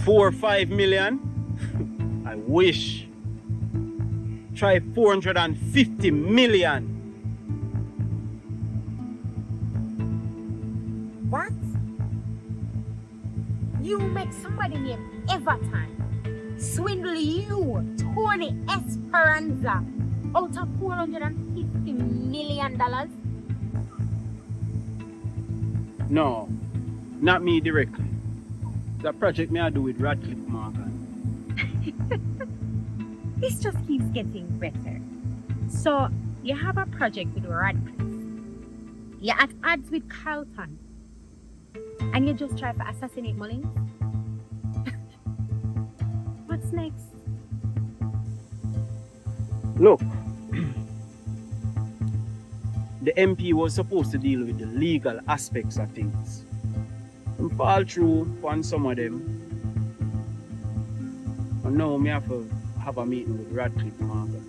4 or 5 million? I wish. Try 450 million. What? You make somebody named Everton swindle you, Tony Xpressionz, out of $450 million? No, not me directly. The project me I do with Radcliffe Morgan. This just keeps getting better. So, you have a project with Radcliffe. You're at odds with Carlton. And you just try to assassinate Mullins? What's next? Look, the MP was supposed to deal with the legal aspects of things. And fall through on some of them. And now I have to have a meeting with Radcliffe Morgan.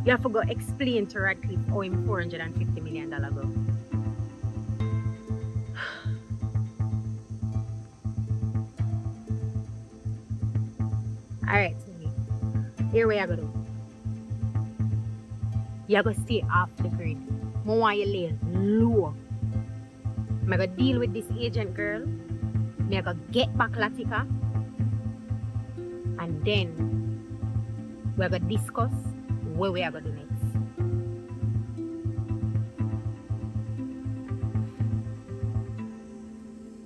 You have to go explain to Radcliffe how him $450 million go. Alright, Tony. Here we are going to do. You're going to stay off the grid. I want you lay low. I'm going to deal with this agent girl. I'm going to get back Latika. And then we're going to discuss what we are going to do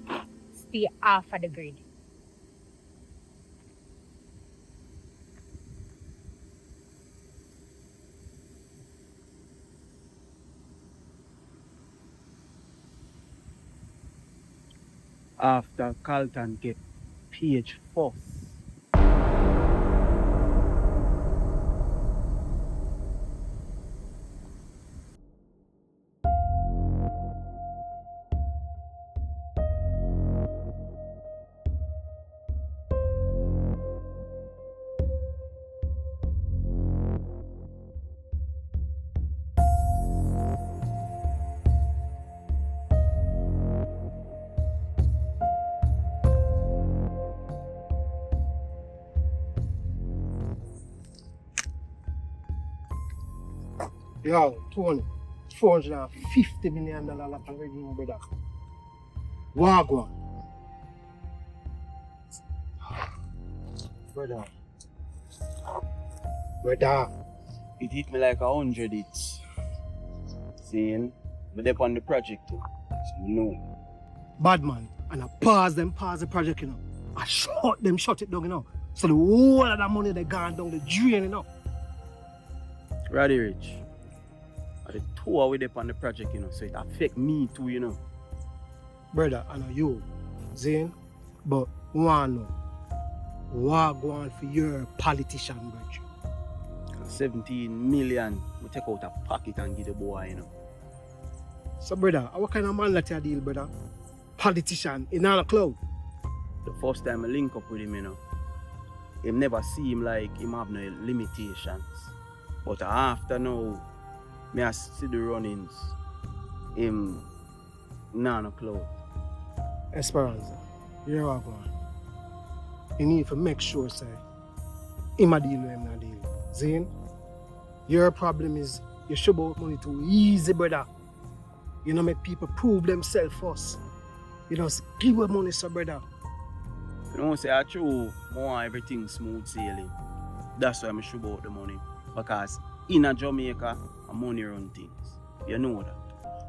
next. Stay off of the grid. After Carlton get page first. Yo, Tony, $450 million lot already, brother. Wagwan. Brother. It hit me like 100 hits. Seeing? But they on the project too. So no. Bad man. And I pause the project, you know. I shut it down, you know. So the whole of that money they gone down the drain, you know. Roddy Rich. The two are with them on the project, you know, so it affect me too, you know. Brother, I know you, Zane, but one know, what go on for your politician, brother? 17 million, we take out a pocket and give the boy, you know. So, brother, what kind of man that you deal, brother? Politician in our cloud? The first time I link up with him, you know, him never seem like him have no limitations. But after now, me I see the runnings, him no cloud. Xpressionz, you're what going. You need to make sure, say, him a deal with him not deal. Zane, your problem is you show about money too easy, brother. You know, make people prove themselves first. You just give away money, so brother. You know, say I true, I want everything smooth sailing. That's why I'm sure about the money. Because in a Jamaica, money run things. You know that.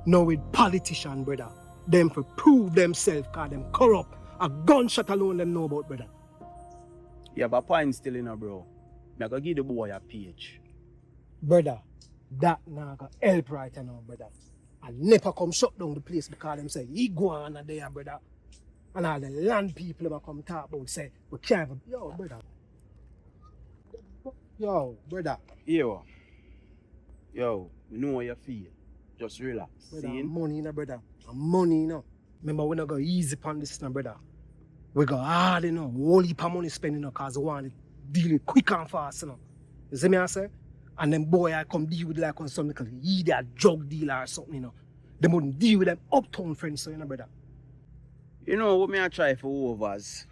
Now with politicians, brother, them for prove themselves because them corrupt. A gunshot alone them know about, brother. You have a point still in a bro. I'm going to give the boy a page. Brother, that not gonna help right now, brother. I never come shut down the place because them say, he go on there, brother. And all the land people them come talk about, say, we can't have, yo, brother. Yo, brother. Yo, we know how you feel. Just relax. Brother, See? money, you know, brother. Money, you know. Remember, we not go easy on this, you know, brother. We go hard, you know. Whole heap of money spending, because we want to deal it quick and fast, you know. You see me, I say? And then boy, I come deal with like on some little idiot drug dealer or something, you know. They wouldn't deal with them uptown friends, so, you know, brother. You know what me I try for overs?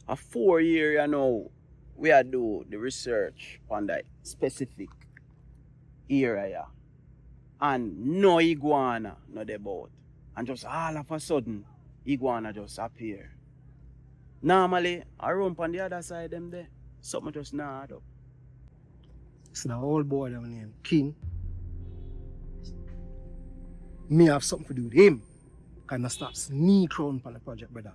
a 4 year, you know, we are do the research on that specific area. And no iguana not about. And just all of a sudden, iguana just appear. Normally, I run on the other side them there. Something just not add up. So the old boy down named King, me have something to do with him. Kind of stop sneak around on the project, brother.